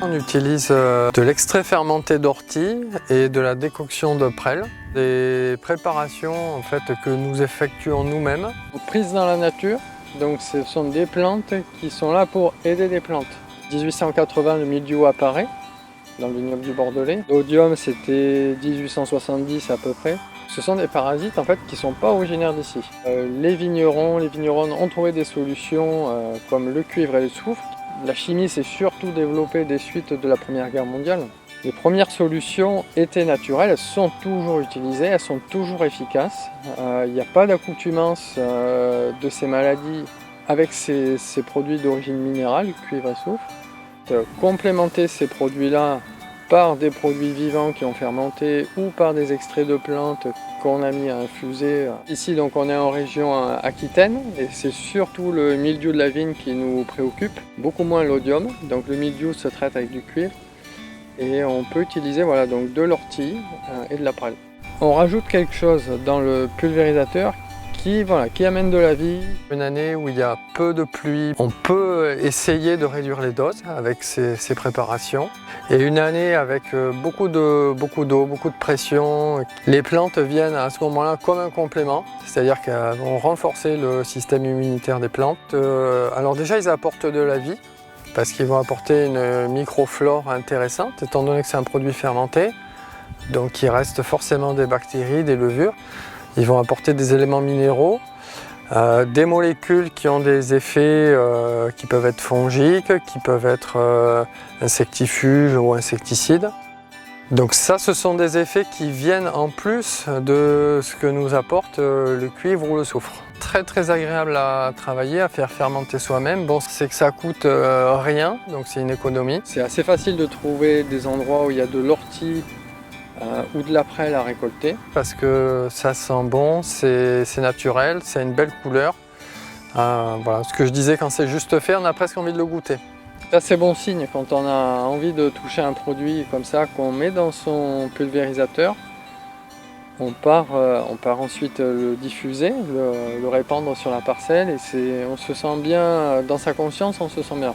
on utilise de l'extrait fermenté d'ortie et de la décoction de prêle. Des préparations en fait, que nous effectuons nous-mêmes. Prises dans la nature, donc ce sont des plantes qui sont là pour aider des plantes. En 1880, le mildiou apparaît dans le vignoble du Bordelais. L'odium, c'était 1870 à peu près. Ce sont des parasites en fait qui ne sont pas originaires d'ici. Les vignerons, les vigneronnes ont trouvé des solutions comme le cuivre et le soufre. La chimie s'est surtout développée des suites de la Première Guerre mondiale. Les premières solutions étaient naturelles, elles sont toujours utilisées, elles sont toujours efficaces. Il n'y a pas d'accoutumance de ces maladies avec ces produits d'origine minérale, cuivre et soufre. Complémenter ces produits-là par des produits vivants qui ont fermenté ou par des extraits de plantes qu'on a mis à infuser. Ici donc on est en région aquitaine et c'est surtout le mildiou de la vigne qui nous préoccupe, beaucoup moins l'odium. Donc le mildiou se traite avec du cuivre et on peut utiliser voilà, donc de l'ortie et de la prêle. On rajoute quelque chose dans le pulvérisateur qui amène de la vie. Une année où il y a peu de pluie, on peut essayer de réduire les doses avec ces préparations. Et une année avec beaucoup d'eau, beaucoup de pression, les plantes viennent à ce moment-là comme un complément, c'est-à-dire qu'elles vont renforcer le système immunitaire des plantes. Alors déjà, ils apportent de la vie, parce qu'ils vont apporter une microflore intéressante, étant donné que c'est un produit fermenté, donc il reste forcément des bactéries, des levures. Ils vont apporter des éléments minéraux, des molécules qui ont des effets qui peuvent être fongiques, qui peuvent être insectifuges ou insecticides. Donc ça, ce sont des effets qui viennent en plus de ce que nous apporte le cuivre ou le soufre. Très agréable à travailler, à faire fermenter soi-même. Bon, c'est que ça coûte rien, donc c'est une économie. C'est assez facile de trouver des endroits où il y a de l'ortie ou de la prêle à récolter parce que ça sent bon, c'est naturel, c'est une belle couleur. Voilà, ce que je disais, quand c'est juste fait, on a presque envie de le goûter. Ça, c'est bon signe quand on a envie de toucher un produit comme ça qu'on met dans son pulvérisateur. On part ensuite le diffuser, le répandre sur la parcelle et on se sent bien dans sa conscience, on se sent bien.